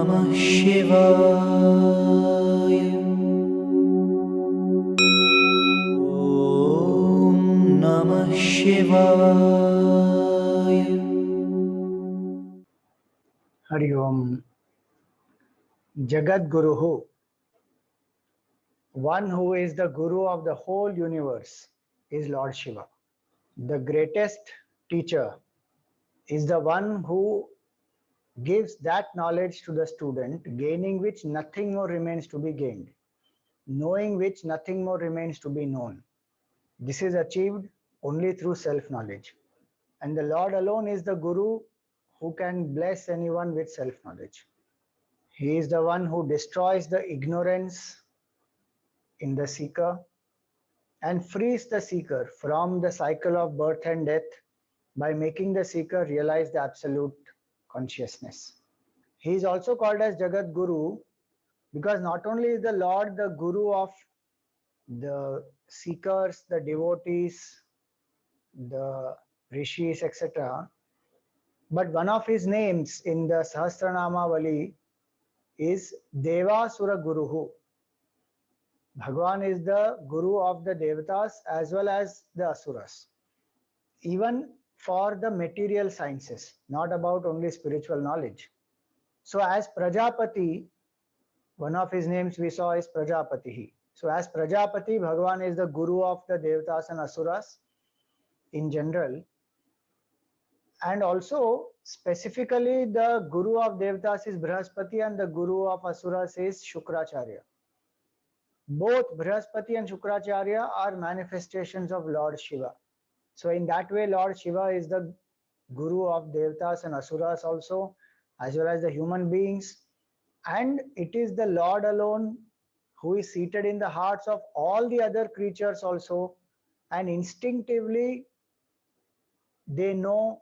Namah Shivaya. Om Namah Shivaya. Hari Om. Jagat Guruhu, one who is the Guru of the whole universe, is Lord Shiva. The greatest teacher is the one who gives that knowledge to the student, gaining which nothing more remains to be gained, knowing which nothing more remains to be known. This is achieved only through self-knowledge. And the Lord alone is the Guru who can bless anyone with self-knowledge. He is the one who destroys the ignorance in the seeker and frees the seeker from the cycle of birth and death by making the seeker realize the absolute consciousness. He is also called as Jagat Guru because not only is the Lord the Guru of the seekers, the devotees, the rishis, etc., but one of his names in the Sahasranamavali is Devasura Guruhu. Bhagwan is the Guru of the Devatas as well as the Asuras. Even for the material sciences, not about only spiritual knowledge. So as Prajapati, one of his names we saw is Prajapati. So as Prajapati, Bhagwan is the Guru of the Devatas and Asuras in general. And also specifically the Guru of Devatas is Brihaspati and the Guru of Asuras is Shukracharya. Both Brihaspati and Shukracharya are manifestations of Lord Shiva. So in that way, Lord Shiva is the Guru of Devatas and Asuras also, as well as the human beings. And it is the Lord alone who is seated in the hearts of all the other creatures also. And instinctively, they know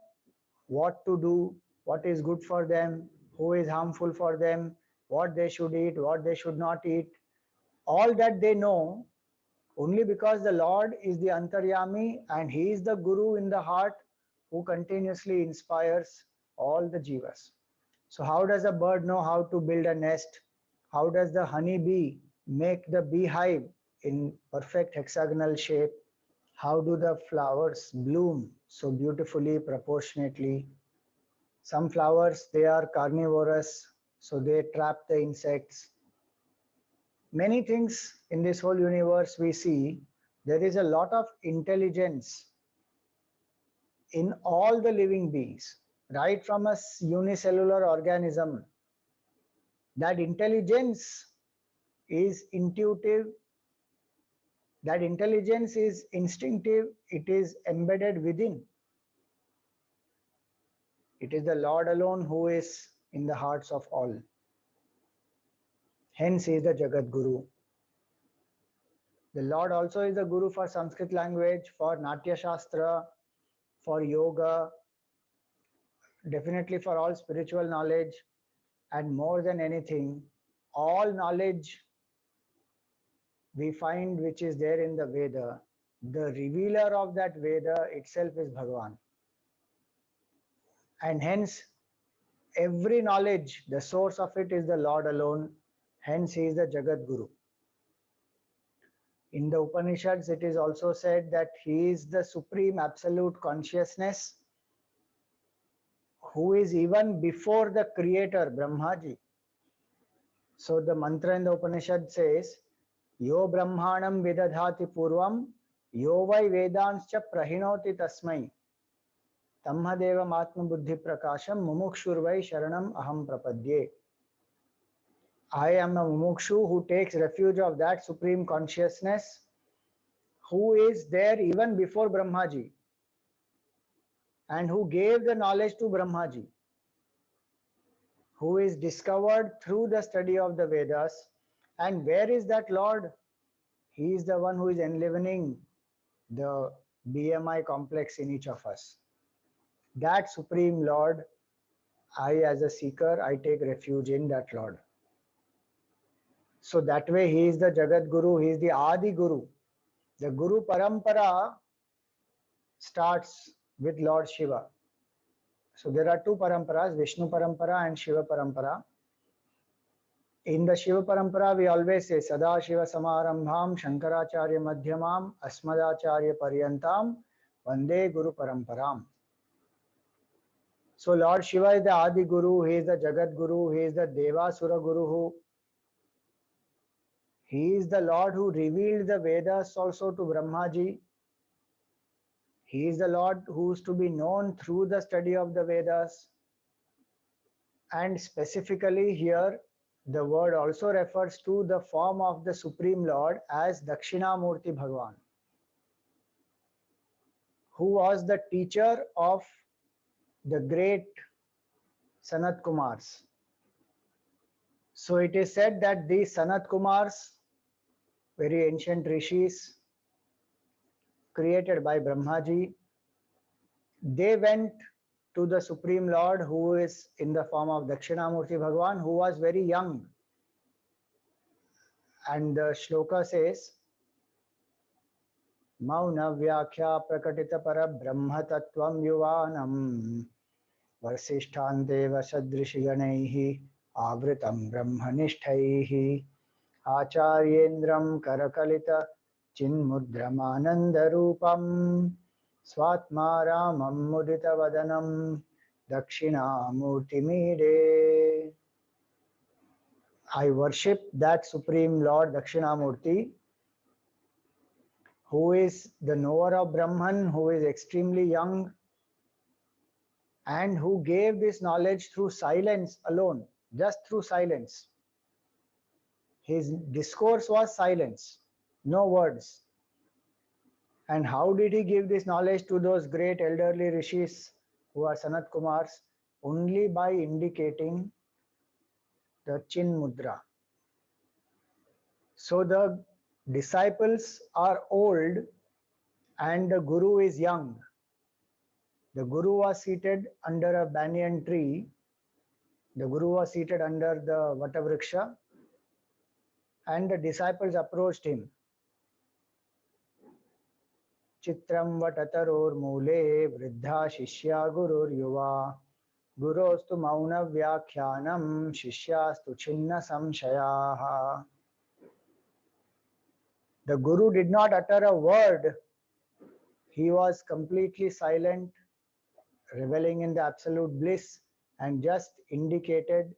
what to do, what is good for them, who is harmful for them, what they should eat, what they should not eat. All that they know only because the Lord is the Antaryami and He is the Guru in the heart who continuously inspires all the jivas. So how does a bird know how to build a nest? How does the honey bee make the beehive in perfect hexagonal shape? How do the flowers bloom so beautifully, proportionately? Some flowers, they are carnivorous, so they trap the insects. Many things in this whole universe we see, there is a lot of intelligence in all the living beings, right from a unicellular organism. That intelligence is intuitive, that intelligence is instinctive, it is embedded within. It is the Lord alone who is in the hearts of all. Hence he is the Jagat Guru. The Lord also is the Guru for Sanskrit language, for Natya Shastra, for yoga, definitely for all spiritual knowledge, and more than anything, all knowledge we find which is there in the Veda, the revealer of that Veda itself is Bhagavan. And hence, every knowledge, the source of it is the Lord alone. Hence, he is the Jagat Guru. In the Upanishads, it is also said that he is the supreme absolute consciousness who is even before the creator, Brahmaji. So the mantra in the Upanishad says, Yo Brahmanam Vidadhati Purvam, Yo Vai Vedanscha Prahinoti Tasmai, Tamhadeva Matma Buddhi Prakasham, Mumukshurvai Sharanam Aham Prapadye. I am a mumukshu who takes refuge of that supreme consciousness who is there even before Brahmaji and who gave the knowledge to Brahmaji, who is discovered through the study of the Vedas. And where is that Lord? He is the one who is enlivening the BMI complex in each of us. That Supreme Lord, I as a seeker, I take refuge in that Lord. So that way he is the Jagat Guru, he is the Adi Guru. The Guru Parampara starts with Lord Shiva. So there are two Paramparas, Vishnu Parampara and Shiva Parampara. In the Shiva Parampara, we always say Sada Shiva Samarambham Shankaracharya Madhyamam Asmadacharya Paryantam Vande Guru Paramparam. So Lord Shiva is the Adi Guru, he is the Jagat Guru, he is the Devasura Guru. He is the Lord who revealed the Vedas also to Brahmaji. He is the Lord who is to be known through the study of the Vedas. And specifically here, the word also refers to the form of the Supreme Lord as Dakshinamurti Bhagavan, who was the teacher of the great Sanat Kumars. So it is said that these Sanat Kumars, very ancient rishis created by Brahmaji, they went to the Supreme Lord who is in the form of Dakshinamurti Bhagavan, who was very young. And the shloka says, Mauna Vyakhya Prakatita Para Brahma Tattvam Yuvanam Vasishthan Deva Sadrishi Ganaihi Avritam Brahmanishthaihi Acharyendram Karakalita Chinmudramananda Rupam Swatma Ramam Mudita Vadanam Dakshinamurti Mide. I worship that Supreme Lord Dakshinamurti, who is the knower of Brahman, who is extremely young, and who gave this knowledge through silence alone, just through silence. His discourse was silence, no words. And how did he give this knowledge to those great elderly rishis who are Sanat Kumars? Only by indicating the Chin Mudra. So the disciples are old and the Guru is young. The Guru was seated under a banyan tree. The Guru was seated under the Vatavriksha, and the disciples approached him. Chitram Vatataror Mule Vriddha Shishya Gurur Yuva Gurostu Mauna Vyakhyanam Shishyastu Chinna Samshayaha. The Guru did not utter a word. He was completely silent, reveling in the absolute bliss, and just indicated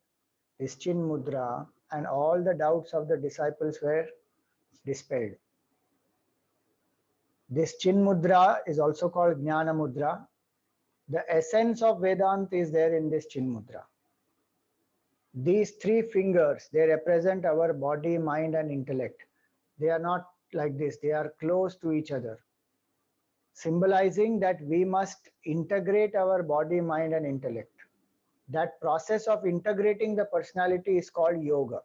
his Chin Mudra, and all the doubts of the disciples were dispelled. This Chin Mudra is also called Jnana Mudra. The essence of Vedanta is there in this Chin Mudra. These three fingers, they represent our body, mind, and intellect. They are not like this, they are close to each other, symbolizing that we must integrate our body, mind, and intellect. That process of integrating the personality is called yoga.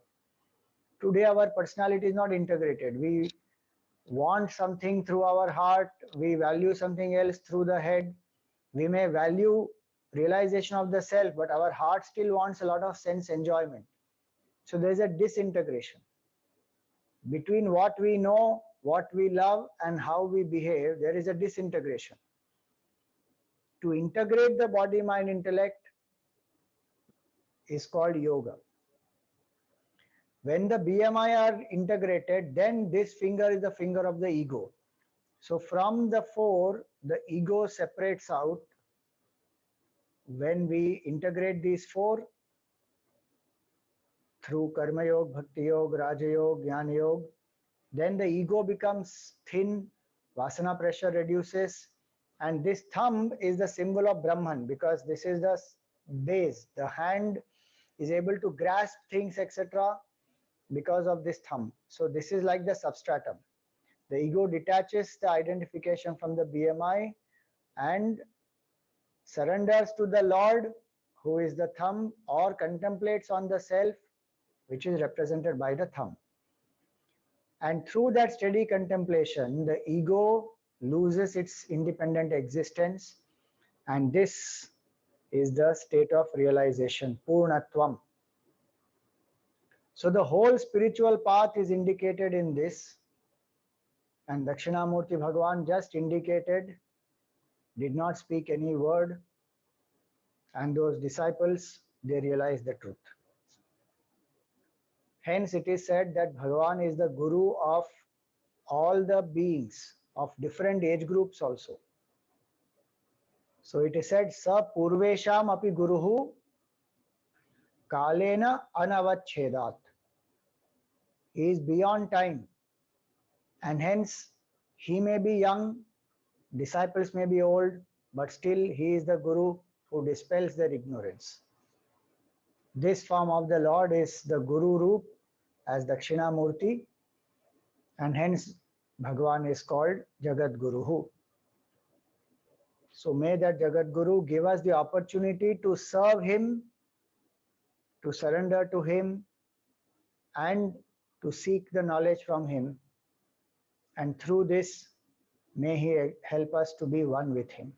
Today, our personality is not integrated. We want something through our heart, we value something else through the head. We may value realization of the self, but our heart still wants a lot of sense enjoyment. So there is a disintegration between what we know, what we love, and how we behave. There is a disintegration. To integrate the body, mind, intellect is called yoga. When the BMI are integrated, then this finger is the finger of the ego. So from the four, the ego separates out. When we integrate these four through Karma Yoga, Bhakti Yoga, Raja Yoga, Jnana Yoga, then the ego becomes thin, Vasana pressure reduces, and this thumb is the symbol of Brahman, because this is the base. The hand is able to grasp things, etc., because of this thumb. So this is like the substratum. The ego detaches the identification from the BMI and surrenders to the Lord, who is the thumb, or contemplates on the self, which is represented by the thumb. And through that steady contemplation, the ego loses its independent existence, and this is the state of realization, Purnatvam. So the whole spiritual path is indicated in this, and Dakshinamurti Bhagavan just indicated, did not speak any word, and those disciples, they realized the truth. Hence, it is said that Bhagavan is the Guru of all the beings of different age groups also. So it is said, Sa Purvesham api Guruhu Kalena Anavachhedat. He is beyond time, and hence he may be young, disciples may be old, but still he is the Guru who dispels their ignorance. This form of the Lord is the Guru Roop as Dakshinamurti, and hence Bhagavan is called Jagat Guruhu. So may that Jagat Guru give us the opportunity to serve him, to surrender to him, and to seek the knowledge from him. And through this, may he help us to be one with him.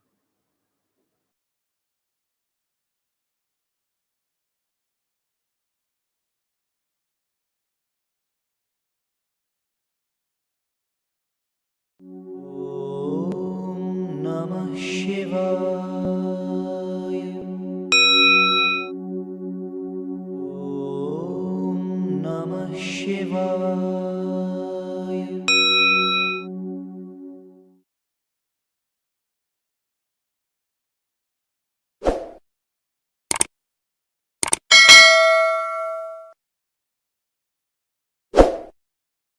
Om Namah Shivaya. Om Namah Shivaya.